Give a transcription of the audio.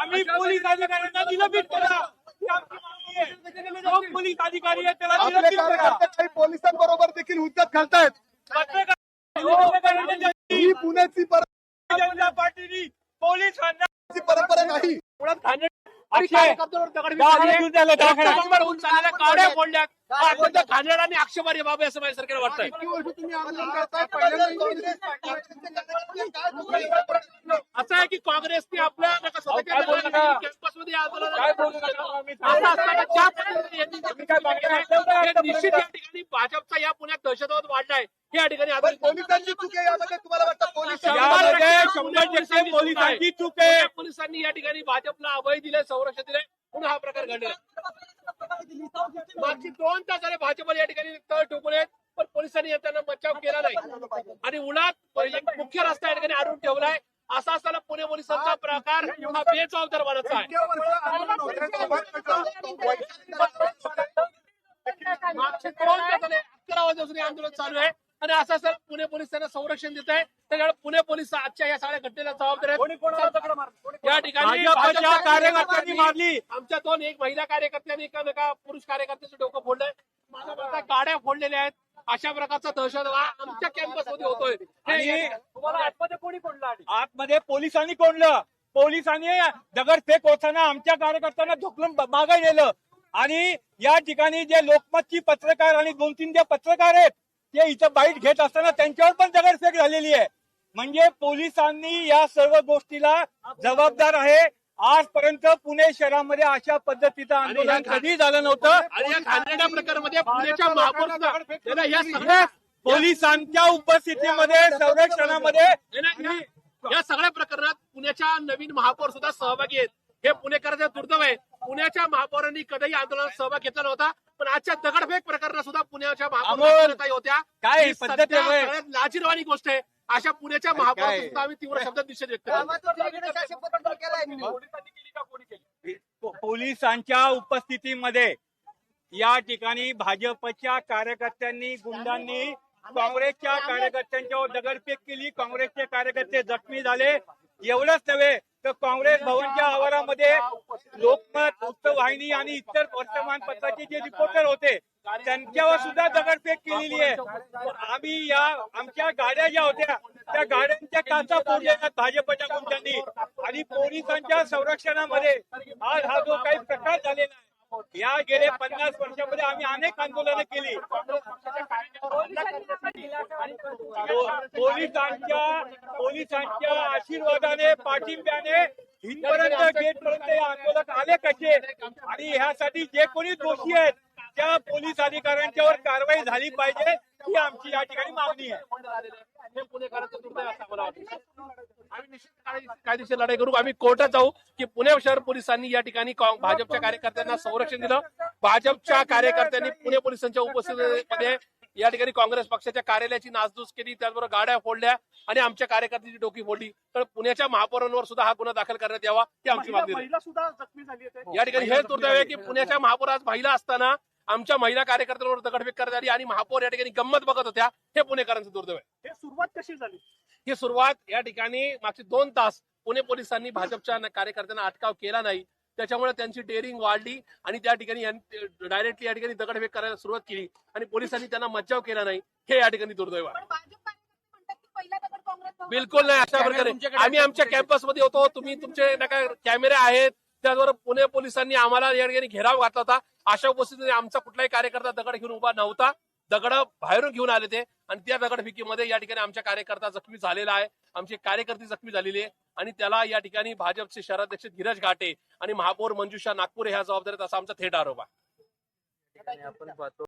आम्ही पोलीस अधिकाऱ्यांना निलंबित करा, ही आमची मागणी आहे. जो पोलीस अधिकारी आहे त्याला आपले निलंबित करा. कार्यकर्ते काही पोलिसांबरोबर देखील हुज्जत घालतायत. ही पुण्याची जनता पार्टीनी पोलिसांना परंपरा नाही. आणि आक्षेपार्ह बाब असं माझ्या सरकारला वाटतंय. असं आहे की काँग्रेसने आपल्या कॅम्पसमध्ये निश्चित या ठिकाणी भाजपचा या पुण्यात दहशतवाद वाढलाय. या ठिकाणी पोलिसांची चूक आहे यामध्ये, तुम्हाला वाटतं पोलिसांची चूक आहे. पोलिसांनी या ठिकाणी भाजपला अभय दिले, संरक्षण दिले, पुन्हा हा प्रकार घडला. मागची 2 तास झाले भाजपला या ठिकाणी तळ ठोकले, पण पोलिसांनी त्यांना बचाव केला नाही आणि उन्हात एक मुख्य रस्ता या ठिकाणी अडवून ठेवलाय. असा असताना पुणे पोलिसांचा प्रकार हा बेजबाबदार बनत आहे. मागचे 2 तास झाले 11 वाजल्यापासून आंदोलन चालू आहे आणि असं असं पुणे पोलीस त्यांना संरक्षण देत आहे. त्याच्यामुळे पुणे पोलीस आजच्या या सगळ्या घटनेला जबाबदार आहेत. या ठिकाणी भाजपच्या कार्यकर्त्यांनी मारली. आमच्या 2 एक महिला कार्यकर्त्यांनी एका पुरुष कार्यकर्त्याचं डोकं फोडलंय. माझ्या मतात गाड्या फोडलेल्या आहेत. अशा प्रकारचा दहशतवाद आमच्या कॅम्पसमध्ये होतोय. तुम्हाला आतमध्ये कोणी कोंडलं? आतमध्ये पोलिसांनी कोंडलं. पोलिसांनी दगडफेक होताना आमच्या कार्यकर्त्यांना ढकलून मागे नेलं आणि या ठिकाणी जे लोकमतची पत्रकार आणि 2-3 जे पत्रकार आहेत ते इथं बाईट घेत असताना त्यांच्यावर पण दगडफेक झालेली आहे. म्हणजे पोलिसांनी या सर्व गोष्टीला जबाबदार आहे. आजपर्यंत पुणे शहरामध्ये अशा पद्धतीचं आंदोलन कधी झालं नव्हतं. आणि या घाणेरड्या प्रकारामध्ये पुण्याच्या महापौर या सगळ्या पोलिसांच्या उपस्थितीमध्ये संरक्षणामध्ये या सगळ्या प्रकरणात पुण्याच्या नवीन महापौर सुद्धा सहभागी आहेत. हे पुणेकरांचं दुर्दैव आहे. पुण्याच्या महापौरांनी कधीही आंदोलनात सहभाग घेतला नव्हता, पण आजच्या दगडफेक प्रकरणात सुद्धा पुण्याच्या महापौर होत्या. काय पद्धत सगळ्यात लाजिरवाणी गोष्ट आहे. अशा पुण्याच्या महापौरांचा सुद्धा आम्ही तीव्र शब्दात निषेध व्यक्त करतो. पोलिसांच्या उपस्थितीमध्ये या ठिकाणी भाजपच्या कार्यकर्त्यांनी गुंडांनी काँग्रेसच्या कार्यकर्त्यांच्यावर दगडफेक केली. काँग्रेसचे कार्यकर्ते जखमी झाले. एवढंच नव्हे तर काँग्रेस भवनच्या आवारामध्ये लोकमत, वृत्तवाहिनी आणि इतर वर्तमानपत्राचे जे रिपोर्टर होते त्यांच्यावर सुद्धा दगडफेक केलेली आहे. आम्ही आमच्या गाड्या ज्या होत्या त्या गाड्यांच्या काचा फोडल्या भाजपच्या गुंडांनी आणि पोलिसांच्या संरक्षणामध्ये आज हा जो काही प्रकार झालेला आहे. या गेल्या 50 वर्षामध्ये आम्ही अनेक आंदोलनं केली. पोलिसांच्या आशीर्वादाने, पाठिंब्याने इथपर्यंत गेटपर्यंत हे आंदोलक आले कसे आणि ह्यासाठी जे कोणी दोषी आहेत त्या पोलीस अधिकाऱ्यांच्यावर कारवाई झाली पाहिजे ही आमची या ठिकाणी मागणी आहे. आम्ही निश्चित कायदेशीर लढाई करू. आम्ही कोर्टात जाऊ की पुणे शहर पोलिसांनी या ठिकाणी भाजपच्या कार्यकर्त्यांना संरक्षण दिलं. भाजपच्या कार्यकर्त्यांनी पुणे पोलिसांच्या उपस्थितीमध्ये या ठिकाणी काँग्रेस पक्षाच्या कार्यालयाची नासधूस केली, त्याचबरोबर गाड्या फोडल्या आणि आमच्या कार्यकर्त्यांची डोकी फोडली. तर पुण्याच्या महापौरांवर सुद्धा हा गुन्हा दाखल करण्यात यावा ही आमची मागणी आहे. या ठिकाणी हे दुर्दैव आहे की पुण्याच्या महापौर आज महिला असताना आमच्या महिला कार्यकर्त्यांवर दगडफेक करण्यात आली आणि महापौर या ठिकाणी गंमत बघत होत्या. हे पुणेकरांचं दुर्दैव आहे. हे सुरुवात कशी झाली? ही सुरुवात या ठिकाणी मागचे 2 तास पुणे पोलिसांनी भाजपच्या कार्यकर्त्यांना अटकाव केला नाही, त्याच्यामुळे त्यांची डेअरिंग वाढली आणि त्या ठिकाणी डायरेक्टली या ठिकाणी दगडफेक करायला सुरुवात केली आणि पोलिसांनी त्यांना मज्जाव केला नाही. हे या ठिकाणी दुर्दैव आहे. बिलकुल नाही. अशा प्रकारे आम्ही आमच्या कॅम्पसमध्ये होतो. तुम्ही तुमचे कॅमेरे आहेत. त्याचबरोबर पुणे पोलिसांनी आम्हाला या ठिकाणी घेराव घातला होता. अशा उपस्थितीत आमचा कुठलाही कार्यकर्ता दगड घेऊन उभा नव्हता. दगड बाहेरून घेऊन आले ते आणि त्या दगडफेकीमध्ये या ठिकाणी आमच्या कार्यकर्ता जखमी झालेला आहे. आमची कार्यकर्ती जखमी झालेली आहे आणि त्याला या ठिकाणी भाजपचे शहराध्यक्ष धीरज घाटे आणि महापौर मंजुषा नागपूर ह्या जबाबदारीत असा आमचा थेट आरोप आहे.